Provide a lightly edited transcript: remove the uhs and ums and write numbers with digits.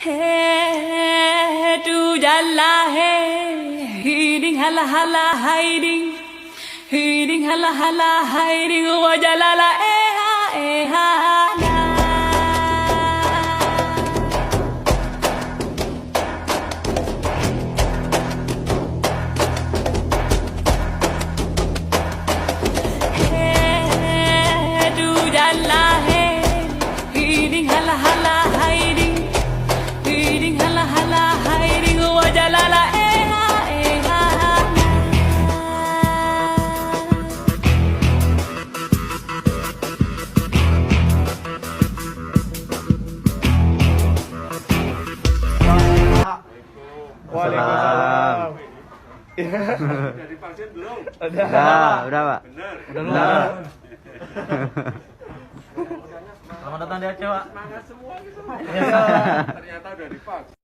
Hey, tu jalla hey, hiding hala hala hiding, hiding hala hala hiding, wajalala eha na. Hey, tu jalla hey, hiding hala hala hiding. Hiding hala hala hiding wajalala eha na. Waalaikumsalam. Udah divaksin belum? Udah, Pak. Bener. Udah. Selamat datang di Aceh, Pak. Semangat semua gitu. Iya. Ternyata udah divaksin.